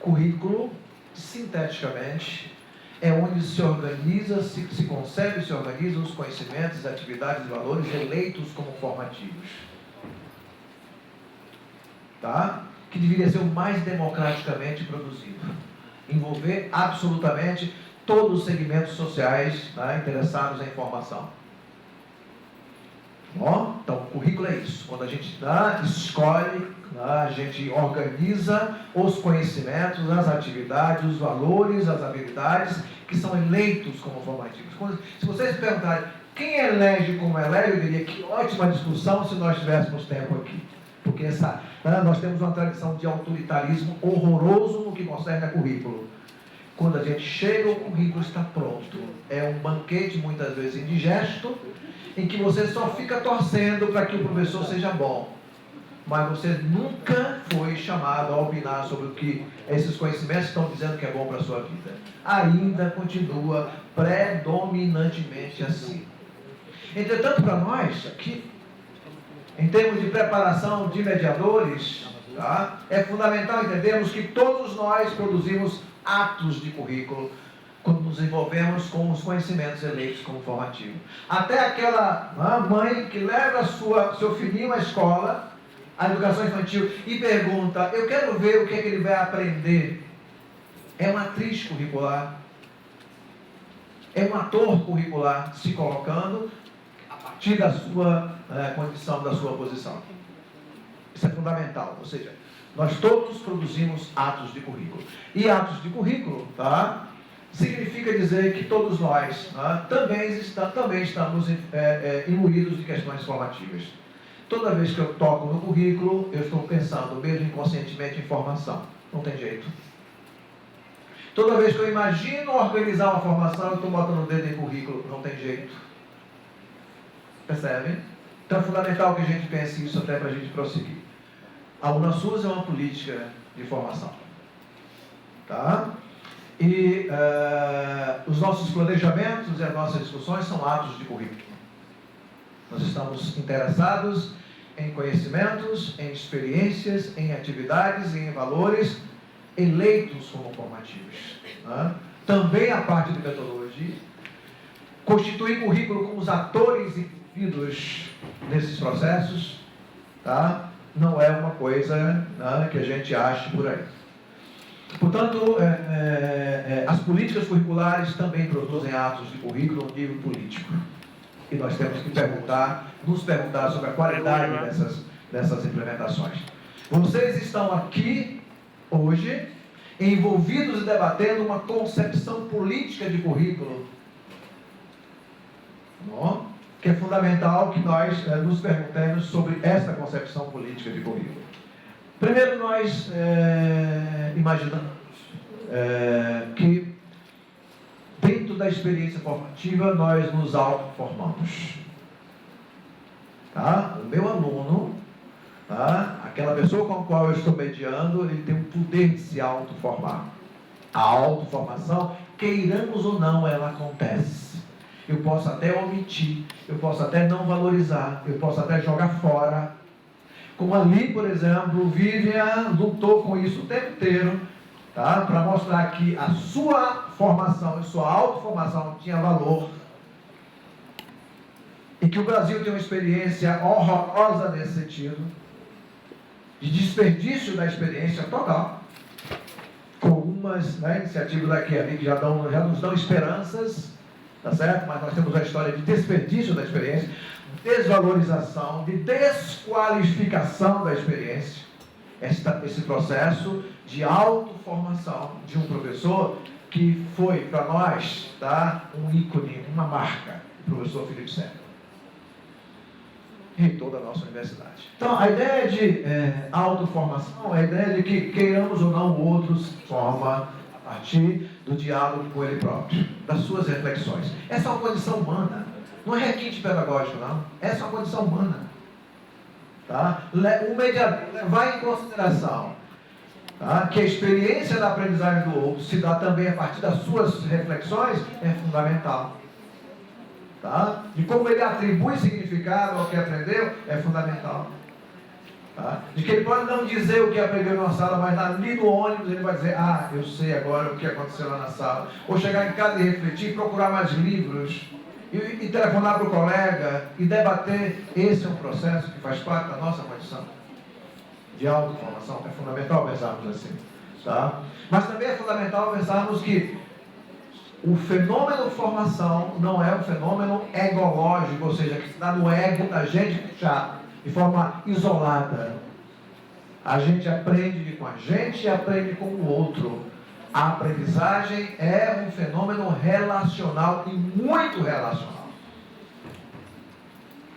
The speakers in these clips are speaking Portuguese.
Currículo, sinteticamente, é onde se organiza, se concebe e se organizam os conhecimentos, atividades e valores eleitos como formativos. Tá? Que deveria ser o mais democraticamente produzido. Envolver absolutamente todos os segmentos sociais, tá, interessados em formação. Bom, então, o currículo é isso. Quando a gente escolhe, a gente organiza os conhecimentos, as atividades, os valores, as habilidades que são eleitos como formativos. Se vocês perguntarem quem elege como elege, eu diria que ótima discussão se nós tivéssemos tempo aqui. Porque nós temos uma tradição de autoritarismo horroroso no que concerne a currículo. Quando a gente chega, o currículo está pronto. É um banquete, muitas vezes indigesto, em que você só fica torcendo para que o professor seja bom. Mas você nunca foi chamado a opinar sobre o que esses conhecimentos estão dizendo que é bom para a sua vida. Ainda continua predominantemente assim. Entretanto, para nós, aqui, em termos de preparação de mediadores, tá, é fundamental entendermos que todos nós produzimos atos de currículo quando nos envolvemos com os conhecimentos eleitos como formativo. Até aquela mãe que leva seu filhinho à escola, à educação infantil, e pergunta, eu quero ver o que é que ele vai aprender. É uma atriz curricular, é um ator curricular se colocando a partir da sua condição, da sua posição. Isso é fundamental, ou seja, nós todos produzimos atos de currículo. E atos de currículo, tá, significa dizer que todos nós também estamos imbuídos de questões formativas. Toda vez que eu toco no currículo, eu estou pensando, mesmo inconscientemente, em formação. Não tem jeito. Toda vez que eu imagino organizar uma formação, eu estou botando o dedo em currículo. Não tem jeito. Percebe? Então é fundamental que a gente pense isso até para a gente prosseguir. A UNASUS é uma política de formação. Tá? E os nossos planejamentos e as nossas discussões são atos de currículo. Nós estamos interessados em conhecimentos, em experiências, em atividades e em valores eleitos como formativos. Né? Também a parte de metodologia. Constituir currículo como os atores envolvidos nesses processos, tá? Não é uma coisa que a gente ache por aí. Portanto, as políticas curriculares também produzem atos de currículo no nível político. E nós temos que nos perguntar sobre a qualidade dessas implementações. Vocês estão aqui hoje envolvidos e debatendo uma concepção política de currículo, que é fundamental que nós nos perguntemos sobre essa concepção política de currículo. Primeiro, nós imaginamos que dentro da experiência formativa, nós nos autoformamos. Tá? O meu aluno, tá? Aquela pessoa com a qual eu estou mediando, ele tem o poder de se autoformar. A autoformação, queiramos ou não, ela acontece. Eu posso até omitir, eu posso até não valorizar, eu posso até jogar fora. Como ali, por exemplo, Vivian lutou com isso o tempo inteiro, tá? Para mostrar que a sua formação e sua autoformação tinha valor. E que o Brasil tem uma experiência horrorosa nesse sentido, de desperdício da experiência total, com algumas iniciativas daqui e ali que já nos dão esperanças, tá certo? Mas nós temos a história de desperdício da experiência, desvalorização, de desqualificação da experiência. Esse processo de autoformação de um professor que foi para nós, tá, um ícone, uma marca, o professor Felipe Sena, reitor da nossa universidade. Então, a ideia de autoformação é a ideia de que, queiramos ou não, o outro se forma a partir do diálogo com ele próprio, das suas reflexões. Essa é uma condição humana, não é requinte pedagógico, não. Essa é uma condição humana. Tá? O mediador levar em consideração, tá, que a experiência da aprendizagem do outro se dá também a partir das suas reflexões, é fundamental. Tá? De como ele atribui significado ao que aprendeu, é fundamental. Tá? De que ele pode não dizer o que aprendeu na sala, mas ali no ônibus ele vai dizer: ah, eu sei agora o que aconteceu lá na sala. Ou chegar em casa e refletir, procurar mais livros, e telefonar para o colega e debater. Esse é um processo que faz parte da nossa condição de autoformação. É fundamental pensarmos assim. Tá? Mas também é fundamental pensarmos que o fenômeno formação não é um fenômeno egológico, ou seja, que está no ego da gente fechado, de forma isolada. A gente aprende com a gente e aprende com o outro. A aprendizagem é um fenômeno relacional e muito relacional.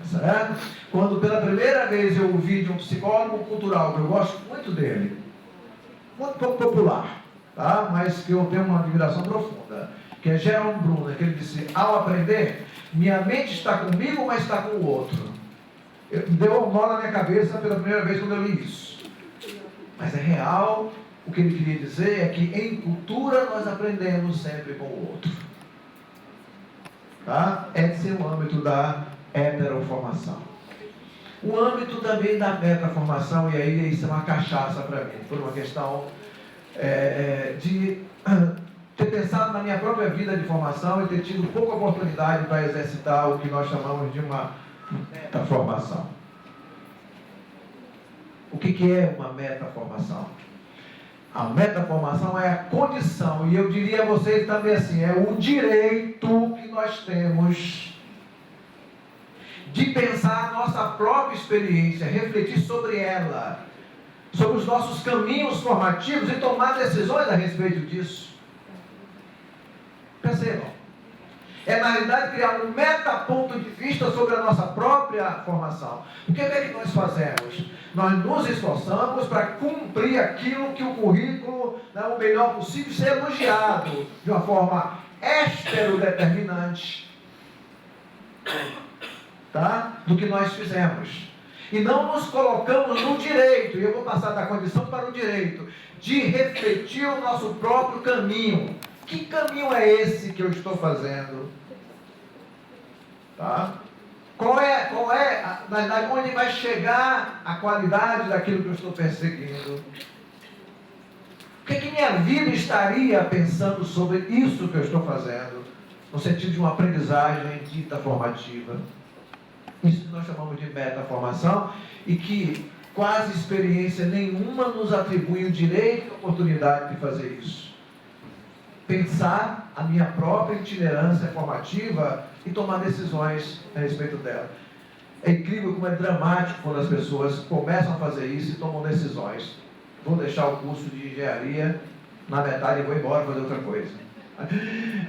Certo? Quando pela primeira vez eu ouvi de um psicólogo cultural, que eu gosto muito dele, muito pouco popular, tá? Mas que eu tenho uma admiração profunda, que é Jerome Bruner, que ele disse: ao aprender, minha mente está comigo, mas está com o outro. Deu um nó na minha cabeça pela primeira vez quando eu li isso. Mas é real. O que ele queria dizer é que em cultura nós aprendemos sempre com o outro. Tá? Esse é o âmbito da heteroformação. O âmbito também da metaformação, e aí isso é uma cachaça para mim, por uma questão de ter pensado na minha própria vida de formação e ter tido pouca oportunidade para exercitar o que nós chamamos de uma metaformação. O que é uma metaformação? A metaformação é a condição, e eu diria a vocês também assim, é o direito que nós temos de pensar a nossa própria experiência, refletir sobre ela, sobre os nossos caminhos formativos e tomar decisões a respeito disso. Percebam. É, na realidade, criar um metaponto de vista sobre a nossa própria formação. Porque o que é que nós fazemos? Nós nos esforçamos para cumprir aquilo que o currículo, o melhor possível, ser elogiado de uma forma esterodeterminante, tá? Do que nós fizemos. E não nos colocamos no direito, e eu vou passar da condição para o direito, de refletir o nosso próprio caminho. Que caminho é esse que eu estou fazendo? Tá? Qual é onde vai chegar a qualidade daquilo que eu estou perseguindo? O que minha vida estaria pensando sobre isso que eu estou fazendo? No sentido de uma aprendizagem dita formativa. Isso que nós chamamos de metaformação, e que quase experiência nenhuma nos atribui o direito e a oportunidade de fazer isso. Pensar a minha própria itinerância formativa e tomar decisões a respeito dela. É incrível como é dramático quando as pessoas começam a fazer isso e tomam decisões. Vou deixar o curso de engenharia na metade e vou embora fazer outra coisa.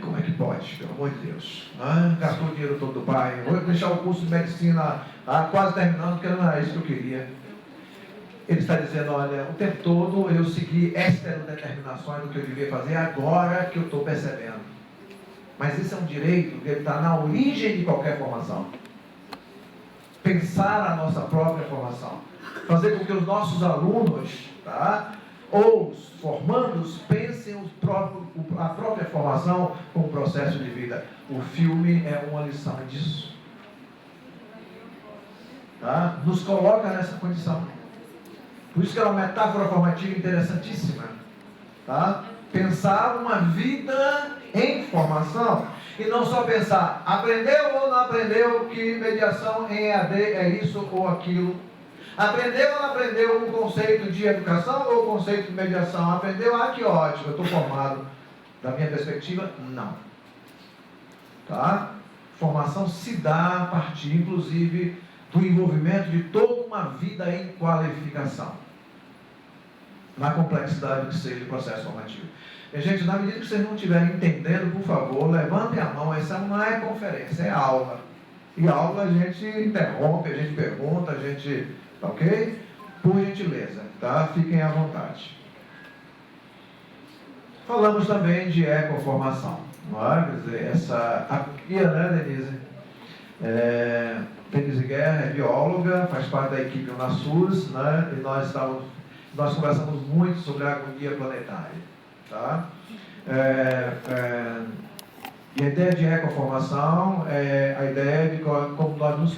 Como é que pode? Pelo amor de Deus. Gastou o dinheiro todo do pai. Vou deixar o curso de medicina quase terminando, porque não era isso que eu queria. Ele está dizendo: olha, o tempo todo eu segui determinações do que eu devia fazer, agora que eu estou percebendo. Mas isso é um direito que está na origem de qualquer formação. Pensar a nossa própria formação. Fazer com que os nossos alunos, tá, ou os formandos, pensem a própria formação como processo de vida. O filme é uma lição disso. Tá? Nos coloca nessa condição. Por isso que é uma metáfora formativa interessantíssima. Tá? Pensar uma vida em formação. E não só pensar, aprendeu ou não aprendeu que mediação em EAD é isso ou aquilo. Aprendeu ou não aprendeu o conceito de educação ou o conceito de mediação? Aprendeu? Que ótimo, eu estou formado. Da minha perspectiva, não. Tá? Formação se dá a partir, inclusive, do envolvimento de toda uma vida em qualificação. Na complexidade que seja o processo formativo. E, gente, na medida que vocês não estiverem entendendo, por favor, levantem a mão. Essa não é conferência, é aula. E aula a gente interrompe, a gente pergunta, a gente... Ok? Por gentileza, tá? Fiquem à vontade. Falamos também de ecoformação. Não é? Quer dizer, essa... Aqui, né, Denise? Denise Guerra é bióloga, faz parte da equipe UNASUS, né? E nós conversamos muito sobre a agonia planetária. Tá? E a ideia de ecoformação é a ideia de como nós nos